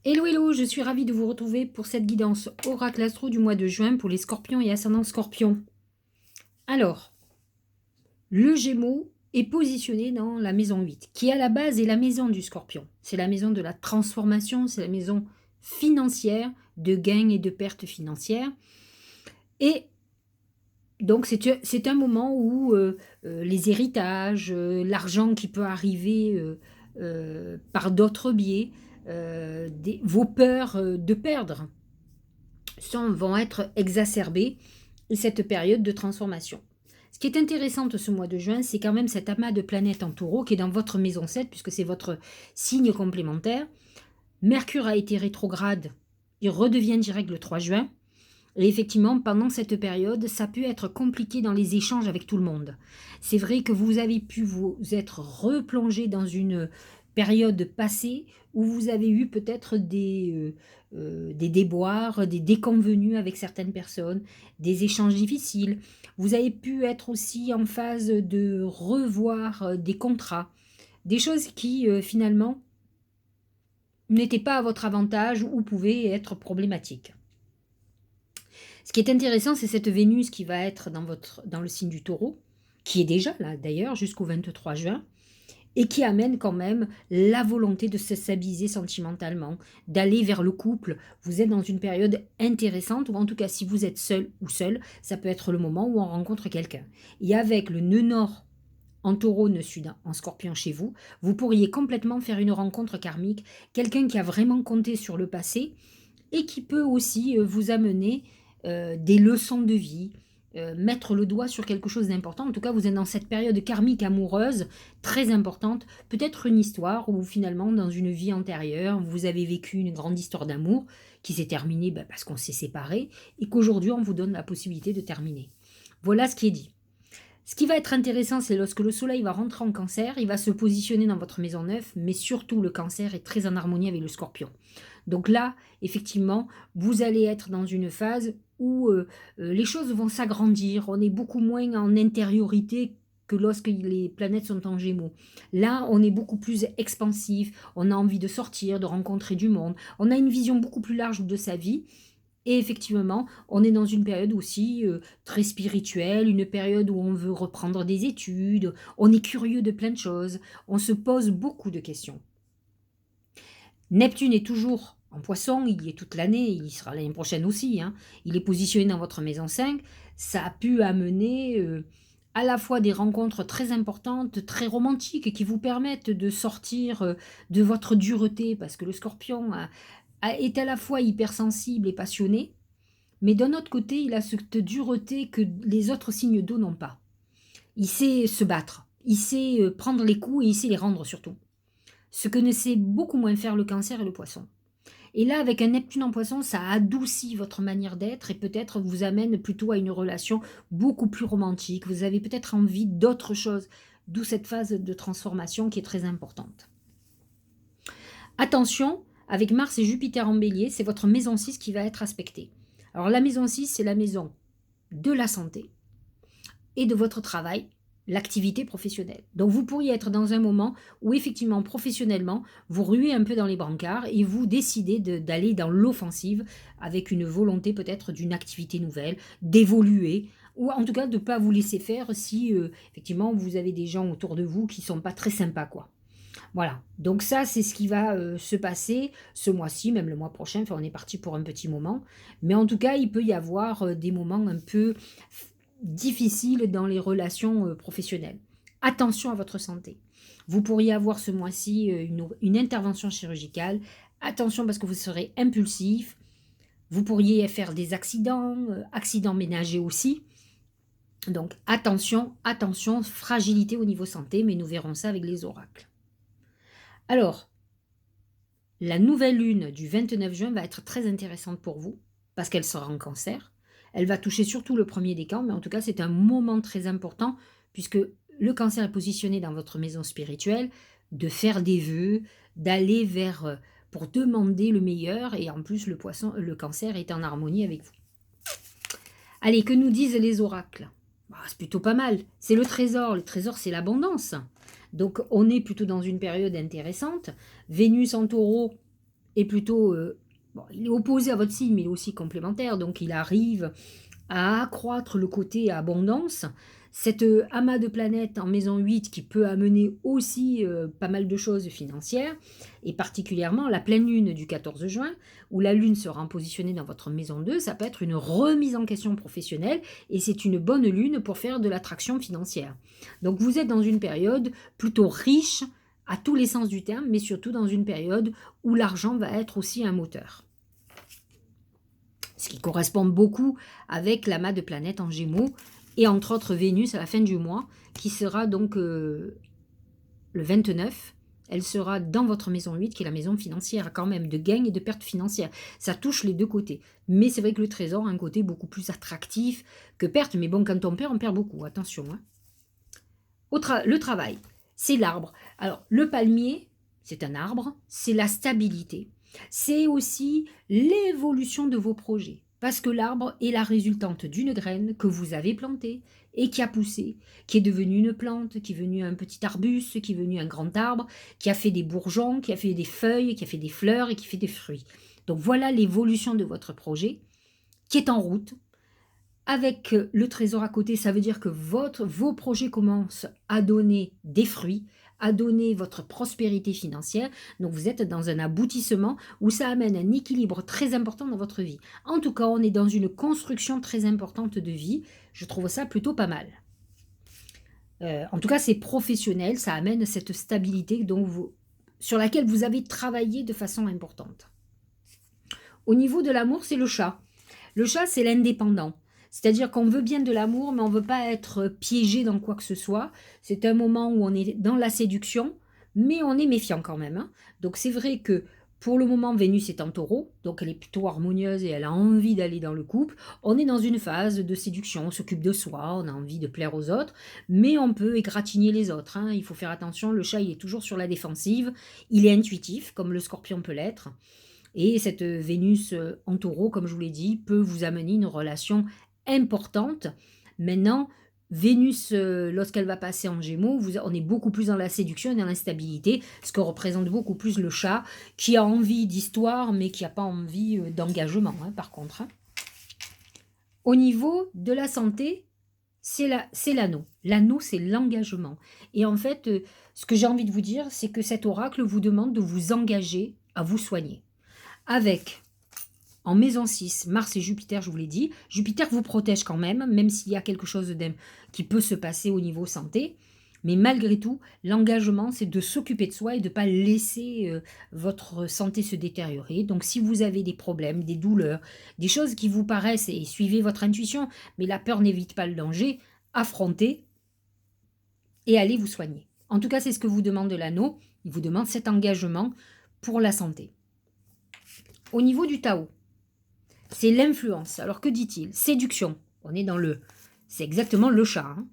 Hello, hello, je suis ravie de vous retrouver pour cette guidance Oracle Astro du mois de juin pour les scorpions et ascendants scorpions. Alors, le Gémeaux est positionné dans la maison 8, qui à la base est la maison du scorpion. C'est la maison de la transformation, c'est la maison financière, de gains et de pertes financières. Et donc c'est un moment où les héritages, l'argent qui peut arriver par d'autres biais, vos peurs de perdre vont être exacerbées cette période de transformation. Ce qui est intéressant ce mois de juin, c'est quand même cet amas de planètes en taureau qui est dans votre maison 7, puisque c'est votre signe complémentaire. Mercure a été rétrograde, il redevient direct le 3 juin. Et effectivement, pendant cette période, ça peut être compliqué dans les échanges avec tout le monde. C'est vrai que vous avez pu vous être replongé dans une période passée où vous avez eu peut-être des déboires, des déconvenus avec certaines personnes, des échanges difficiles. Vous avez pu être aussi en phase de revoir des contrats, des choses qui finalement n'étaient pas à votre avantage ou pouvaient être problématiques. Ce qui est intéressant, c'est cette Vénus qui va être dans le signe du Taureau, qui est déjà là d'ailleurs jusqu'au 23 juin, et qui amène quand même la volonté de se stabiliser sentimentalement, d'aller vers le couple. Vous êtes dans une période intéressante, ou en tout cas si vous êtes seul ou seul, ça peut être le moment où on rencontre quelqu'un. Et avec le nœud nord en taureau, nœud sud en scorpion chez vous, vous pourriez complètement faire une rencontre karmique, quelqu'un qui a vraiment compté sur le passé, et qui peut aussi vous amener des leçons de vie, mettre le doigt sur quelque chose d'important. En tout cas, vous êtes dans cette période karmique amoureuse très importante, peut-être une histoire où finalement, dans une vie antérieure, vous avez vécu une grande histoire d'amour qui s'est terminée parce qu'on s'est séparés et qu'aujourd'hui, on vous donne la possibilité de terminer. Voilà ce qui est dit. Ce qui va être intéressant, c'est lorsque le soleil va rentrer en cancer, il va se positionner dans votre maison 9, mais surtout le cancer est très en harmonie avec le scorpion. Donc là, effectivement, vous allez être dans une phase où les choses vont s'agrandir, on est beaucoup moins en intériorité que lorsque les planètes sont en gémeaux. Là, on est beaucoup plus expansif, on a envie de sortir, de rencontrer du monde, on a une vision beaucoup plus large de sa vie. Et effectivement, on est dans une période aussi très spirituelle, une période où on veut reprendre des études, on est curieux de plein de choses, on se pose beaucoup de questions. Neptune est toujours en poisson, il y est toute l'année, il y sera l'année prochaine aussi, hein. Il est positionné dans votre maison 5, ça a pu amener à la fois des rencontres très importantes, très romantiques, qui vous permettent de sortir de votre dureté, parce que le scorpion est à la fois hypersensible et passionné, mais d'un autre côté, il a cette dureté que les autres signes d'eau n'ont pas. Il sait se battre, il sait prendre les coups et il sait les rendre surtout. Ce que ne sait beaucoup moins faire le cancer et le poisson. Et là, avec un Neptune en poisson, ça adoucit votre manière d'être et peut-être vous amène plutôt à une relation beaucoup plus romantique. Vous avez peut-être envie d'autre chose, d'où cette phase de transformation qui est très importante. Attention, avec Mars et Jupiter en bélier, c'est votre maison 6 qui va être aspectée. Alors la maison 6, c'est la maison de la santé et de votre travail, l'activité professionnelle. Donc vous pourriez être dans un moment où effectivement professionnellement, vous ruez un peu dans les brancards et vous décidez d'aller dans l'offensive avec une volonté peut-être d'une activité nouvelle, d'évoluer, ou en tout cas de ne pas vous laisser faire si effectivement vous avez des gens autour de vous qui ne sont pas très sympas, quoi. Voilà, donc ça c'est ce qui va se passer ce mois-ci, même le mois prochain, enfin on est parti pour un petit moment, mais en tout cas il peut y avoir des moments un peu difficiles dans les relations professionnelles. Attention à votre santé. Vous pourriez avoir ce mois-ci une intervention chirurgicale. Attention parce que vous serez impulsif. Vous pourriez faire des accidents, accidents ménagers aussi. Donc attention, attention, fragilité au niveau santé, mais nous verrons ça avec les oracles. Alors, la nouvelle lune du 29 juin va être très intéressante pour vous, parce qu'elle sera en cancer. Elle va toucher surtout le premier décan, mais en tout cas, c'est un moment très important, puisque le cancer est positionné dans votre maison spirituelle, de faire des vœux, d'aller vers, pour demander le meilleur, et en plus, le cancer est en harmonie avec vous. Allez, que nous disent les oracles? C'est plutôt pas mal. C'est le trésor c'est l'abondance. Donc on est plutôt dans une période intéressante. Vénus en taureau, est plutôt... bon, il est opposé à votre signe, mais il est aussi complémentaire, donc il arrive à accroître le côté abondance. Cet amas de planètes en maison 8 qui peut amener aussi pas mal de choses financières, et particulièrement la pleine lune du 14 juin, où la lune sera positionnée dans votre maison 2, ça peut être une remise en question professionnelle, et c'est une bonne lune pour faire de l'attraction financière. Donc vous êtes dans une période plutôt riche à tous les sens du terme, mais surtout dans une période où l'argent va être aussi un moteur. Ce qui correspond beaucoup avec l'amas de planètes en Gémeaux, et entre autres Vénus à la fin du mois, qui sera donc le 29. Elle sera dans votre maison 8, qui est la maison financière, quand même, de gains et de pertes financières. Ça touche les deux côtés. Mais c'est vrai que le trésor a un côté beaucoup plus attractif que perte. Mais bon, quand on perd beaucoup, attention. Hein. Le travail, c'est l'arbre. Alors, le palmier, c'est un arbre, c'est la stabilité. C'est aussi l'évolution de vos projets. Parce que l'arbre est la résultante d'une graine que vous avez plantée et qui a poussé, qui est devenue une plante, qui est devenue un petit arbuste, qui est devenu un grand arbre, qui a fait des bourgeons, qui a fait des feuilles, qui a fait des fleurs et qui fait des fruits. Donc voilà l'évolution de votre projet qui est en route. Avec le trésor à côté, ça veut dire que vos projets commencent à donner des fruits, à donner votre prospérité financière. Donc vous êtes dans un aboutissement où ça amène un équilibre très important dans votre vie. En tout cas, on est dans une construction très importante de vie. Je trouve ça plutôt pas mal. En tout cas, c'est professionnel, ça amène cette stabilité sur laquelle vous avez travaillé de façon importante. Au niveau de l'amour, c'est le chat. Le chat, c'est l'indépendant. C'est-à-dire qu'on veut bien de l'amour, mais on ne veut pas être piégé dans quoi que ce soit. C'est un moment où on est dans la séduction, mais on est méfiant quand même. Hein. Donc c'est vrai que pour le moment, Vénus est en taureau, donc elle est plutôt harmonieuse et elle a envie d'aller dans le couple. On est dans une phase de séduction, on s'occupe de soi, on a envie de plaire aux autres, mais on peut égratigner les autres. Hein. Il faut faire attention, le chat il est toujours sur la défensive, il est intuitif, comme le scorpion peut l'être. Et cette Vénus en taureau, comme je vous l'ai dit, peut vous amener une relation importante. Maintenant, Vénus, lorsqu'elle va passer en Gémeaux, on est beaucoup plus dans la séduction et dans l'instabilité, ce que représente beaucoup plus le chat, qui a envie d'histoire, mais qui n'a pas envie d'engagement, hein, par contre. Hein. Au niveau de la santé, c'est l'anneau. L'anneau, c'est l'engagement. Et en fait, ce que j'ai envie de vous dire, c'est que cet oracle vous demande de vous engager à vous soigner. Avec, en maison 6, Mars et Jupiter, je vous l'ai dit. Jupiter vous protège quand même s'il y a quelque chose qui peut se passer au niveau santé. Mais malgré tout, l'engagement, c'est de s'occuper de soi et de ne pas laisser votre santé se détériorer. Donc si vous avez des problèmes, des douleurs, des choses qui vous paraissent, et suivez votre intuition, mais la peur n'évite pas le danger, affrontez et allez vous soigner. En tout cas, c'est ce que vous demande l'anneau. Il vous demande cet engagement pour la santé. Au niveau du Tao, c'est l'influence. Alors que dit-il? Séduction. On est dans c'est exactement le chat. Hein.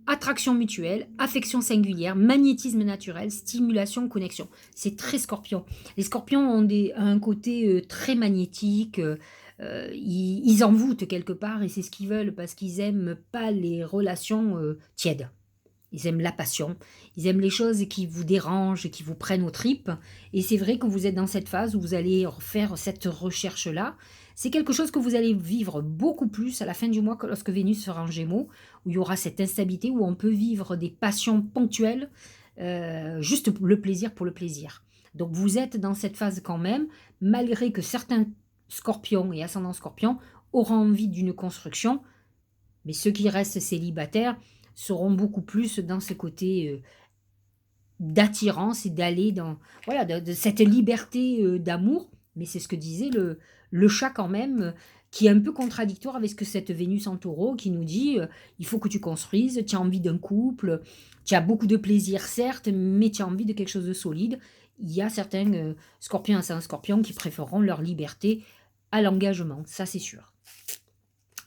Attraction mutuelle, affection singulière, magnétisme naturel, stimulation, connexion. C'est très scorpion. Les scorpions ont un côté très magnétique. Ils envoûtent quelque part et c'est ce qu'ils veulent parce qu'ils n'aiment pas les relations tièdes. Ils aiment la passion, ils aiment les choses qui vous dérangent, qui vous prennent aux tripes. Et c'est vrai que vous êtes dans cette phase où vous allez faire cette recherche-là. C'est quelque chose que vous allez vivre beaucoup plus à la fin du mois que lorsque Vénus sera en Gémeaux, où il y aura cette instabilité, où on peut vivre des passions ponctuelles, juste le plaisir pour le plaisir. Donc vous êtes dans cette phase quand même, malgré que certains scorpions et ascendants scorpions auront envie d'une construction, mais ceux qui restent célibataires seront beaucoup plus dans ce côté d'attirance et d'aller dans voilà de cette liberté d'amour. Mais c'est ce que disait le chat quand même, qui est un peu contradictoire avec ce que cette Vénus en taureau qui nous dit il faut que tu construises, tu as envie d'un couple, tu as beaucoup de plaisir certes, mais tu as envie de quelque chose de solide. Il y a certains scorpions et scorpions qui préféreront leur liberté à l'engagement, ça c'est sûr.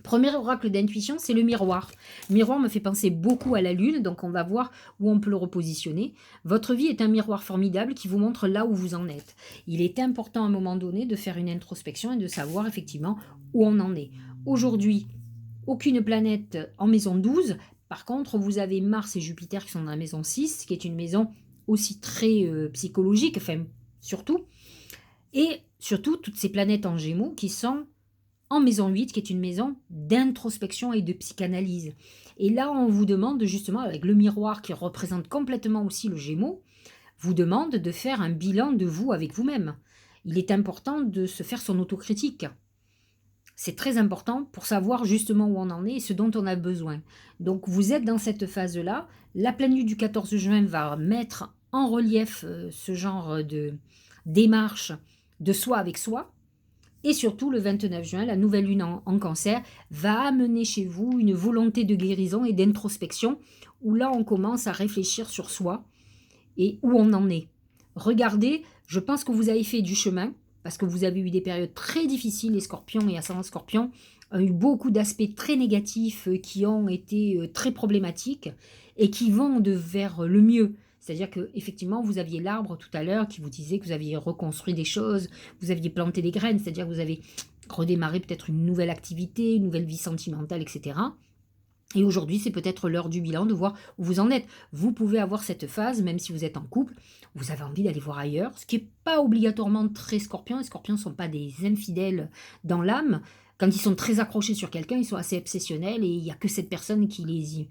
Premier oracle d'intuition, c'est le miroir. Le miroir me fait penser beaucoup à la lune, donc on va voir où on peut le repositionner. Votre vie est un miroir formidable qui vous montre là où vous en êtes. Il est important à un moment donné de faire une introspection et de savoir effectivement où on en est. Aujourd'hui, aucune planète en maison 12. Par contre, vous avez Mars et Jupiter qui sont dans la maison 6, qui est une maison aussi très psychologique, enfin surtout. Et surtout, toutes ces planètes en Gémeaux qui sont en maison 8, qui est une maison d'introspection et de psychanalyse. Et là, on vous demande justement, avec le miroir qui représente complètement aussi le Gémeaux, vous demande de faire un bilan de vous avec vous-même. Il est important de se faire son autocritique. C'est très important pour savoir justement où on en est et ce dont on a besoin. Donc vous êtes dans cette phase-là. La pleine lune du 14 juin va mettre en relief ce genre de démarche de soi avec soi. Et surtout, le 29 juin, la nouvelle lune en cancer va amener chez vous une volonté de guérison et d'introspection, où là, on commence à réfléchir sur soi et où on en est. Regardez, je pense que vous avez fait du chemin, parce que vous avez eu des périodes très difficiles, les scorpions et ascendants scorpions ont eu beaucoup d'aspects très négatifs qui ont été très problématiques et qui vont vers le mieux. C'est-à-dire qu'effectivement, vous aviez l'arbre tout à l'heure qui vous disait que vous aviez reconstruit des choses, vous aviez planté des graines, c'est-à-dire que vous avez redémarré peut-être une nouvelle activité, une nouvelle vie sentimentale, etc. Et aujourd'hui, c'est peut-être l'heure du bilan, de voir où vous en êtes. Vous pouvez avoir cette phase, même si vous êtes en couple, vous avez envie d'aller voir ailleurs, ce qui n'est pas obligatoirement très scorpion. Les scorpions ne sont pas des infidèles dans l'âme. Quand ils sont très accrochés sur quelqu'un, ils sont assez obsessionnels et il n'y a que cette personne qui les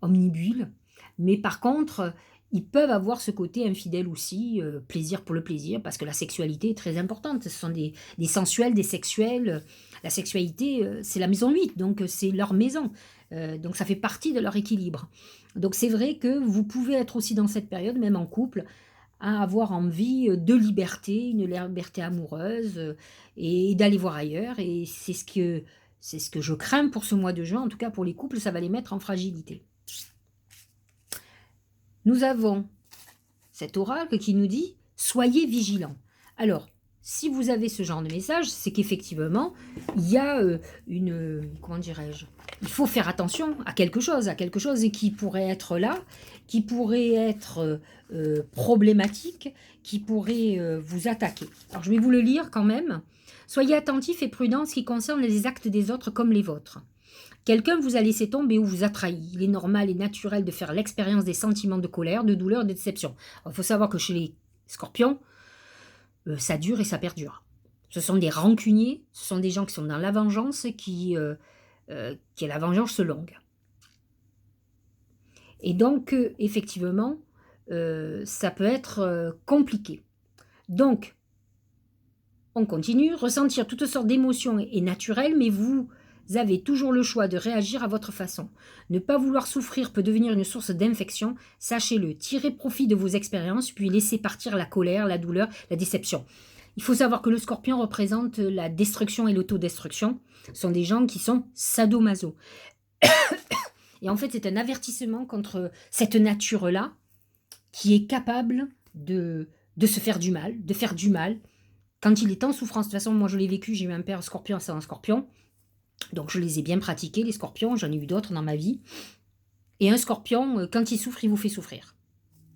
omnibule. Mais par contre, ils peuvent avoir ce côté infidèle aussi, plaisir pour le plaisir, parce que la sexualité est très importante. Ce sont des sensuels, des sexuels. La sexualité, c'est la maison 8, donc c'est leur maison. Donc ça fait partie de leur équilibre. Donc c'est vrai que vous pouvez être aussi dans cette période, même en couple, à avoir envie de liberté, une liberté amoureuse, et d'aller voir ailleurs. Et c'est ce que je crains pour ce mois de juin. En tout cas, pour les couples, ça va les mettre en fragilité. Nous avons cet oracle qui nous dit « Soyez vigilants ». Alors, si vous avez ce genre de message, c'est qu'effectivement, il y a comment dirais-je, il faut faire attention à quelque chose et qui pourrait être là, qui pourrait être problématique, qui pourrait vous attaquer. Alors, je vais vous le lire quand même. « Soyez attentifs et prudents en ce qui concerne les actes des autres comme les vôtres. Quelqu'un vous a laissé tomber ou vous a trahi. Il est normal et naturel de faire l'expérience des sentiments de colère, de douleur, de déception. » Il faut savoir que chez les scorpions, ça dure et ça perdure. Ce sont des rancuniers, ce sont des gens qui sont dans la vengeance, qui la vengeance longue. Et donc, effectivement, ça peut être compliqué. Donc, on continue. Ressentir toutes sortes d'émotions est naturel, mais vous avez toujours le choix de réagir à votre façon. Ne pas vouloir souffrir peut devenir une source d'infection. Sachez-le, tirez profit de vos expériences, puis laissez partir la colère, la douleur, la déception. Il faut savoir que le scorpion représente la destruction et l'autodestruction. Ce sont des gens qui sont sadomaso. Et en fait, c'est un avertissement contre cette nature-là qui est capable de se faire du mal, de faire du mal. Quand il est en souffrance, de toute façon, moi je l'ai vécu, j'ai eu un père scorpion, c'est un scorpion. Donc je les ai bien pratiqués, les scorpions, j'en ai eu d'autres dans ma vie. Et un scorpion, quand il souffre, il vous fait souffrir.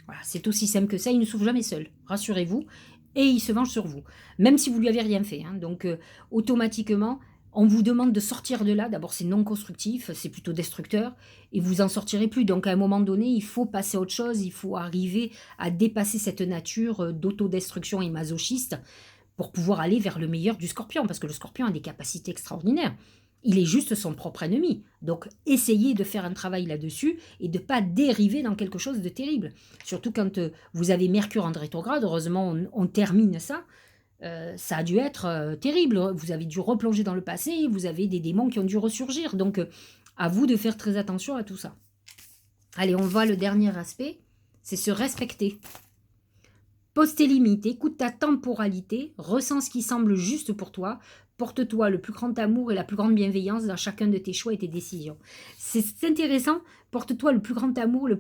Voilà, c'est aussi simple que ça, il ne souffre jamais seul, rassurez-vous, et il se venge sur vous, même si vous lui avez rien fait. Hein. Donc automatiquement, on vous demande de sortir de là. D'abord, c'est non constructif, c'est plutôt destructeur, et vous en sortirez plus. Donc à un moment donné, il faut passer à autre chose, il faut arriver à dépasser cette nature d'autodestruction et masochiste pour pouvoir aller vers le meilleur du scorpion, parce que le scorpion a des capacités extraordinaires. Il est juste son propre ennemi. Donc, essayez de faire un travail là-dessus et de ne pas dériver dans quelque chose de terrible. Surtout quand vous avez Mercure en rétrograde, heureusement, on termine ça. Ça a dû être terrible. Vous avez dû replonger dans le passé, vous avez des démons qui ont dû ressurgir. Donc, à vous de faire très attention à tout ça. Allez, on voit le dernier aspect, c'est se respecter. Pose tes limites, écoute ta temporalité, ressens ce qui semble juste pour toi, porte-toi le plus grand amour et la plus grande bienveillance dans chacun de tes choix et tes décisions. C'est intéressant, porte-toi le plus grand amour, la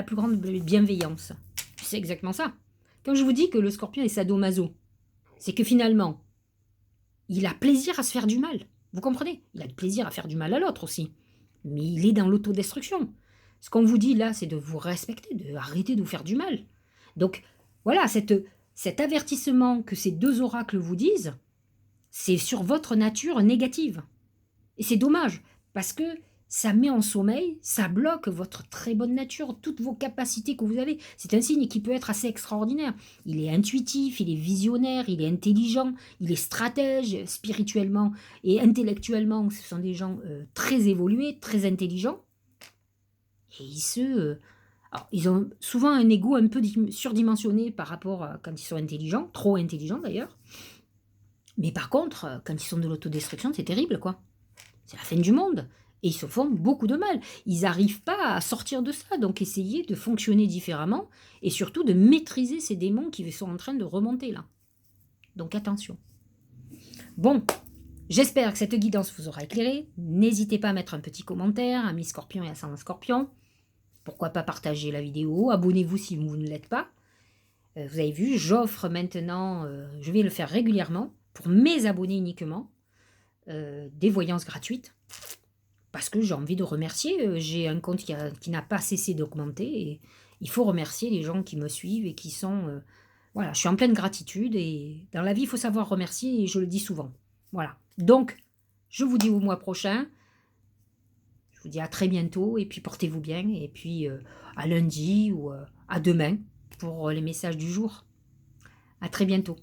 plus grande bienveillance. C'est exactement ça. Quand je vous dis que le scorpion est sadomaso, c'est que finalement, il a plaisir à se faire du mal. Vous comprenez? Il a du plaisir à faire du mal à l'autre aussi. Mais il est dans l'autodestruction. Ce qu'on vous dit là, c'est de vous respecter, de arrêter de vous faire du mal. Donc, voilà, cet avertissement que ces deux oracles vous disent, c'est sur votre nature négative. Et c'est dommage, parce que ça met en sommeil, ça bloque votre très bonne nature, toutes vos capacités que vous avez. C'est un signe qui peut être assez extraordinaire. Il est intuitif, il est visionnaire, il est intelligent, il est stratège spirituellement et intellectuellement. Ce sont des gens très évolués, très intelligents. Et alors, ils ont souvent un ego un peu surdimensionné par rapport à quand ils sont intelligents, trop intelligents d'ailleurs. Mais par contre, quand ils sont de l'autodestruction, c'est terrible, quoi. C'est la fin du monde. Et ils se font beaucoup de mal. Ils n'arrivent pas à sortir de ça. Donc essayez de fonctionner différemment et surtout de maîtriser ces démons qui sont en train de remonter là. Donc attention. Bon, j'espère que cette guidance vous aura éclairé. N'hésitez pas à mettre un petit commentaire, amis scorpion et ascendant scorpion. Pourquoi pas partager la vidéo. Abonnez-vous si vous ne l'êtes pas. Vous avez vu, j'offre maintenant, je vais le faire régulièrement, pour mes abonnés uniquement, des voyances gratuites. Parce que j'ai envie de remercier, j'ai un compte qui n'a pas cessé d'augmenter et il faut remercier les gens qui me suivent et qui sont... voilà, je suis en pleine gratitude et dans la vie, il faut savoir remercier et je le dis souvent. Voilà, donc je vous dis au mois prochain, je vous dis à très bientôt et puis portez-vous bien et puis à lundi ou à demain pour les messages du jour. À très bientôt.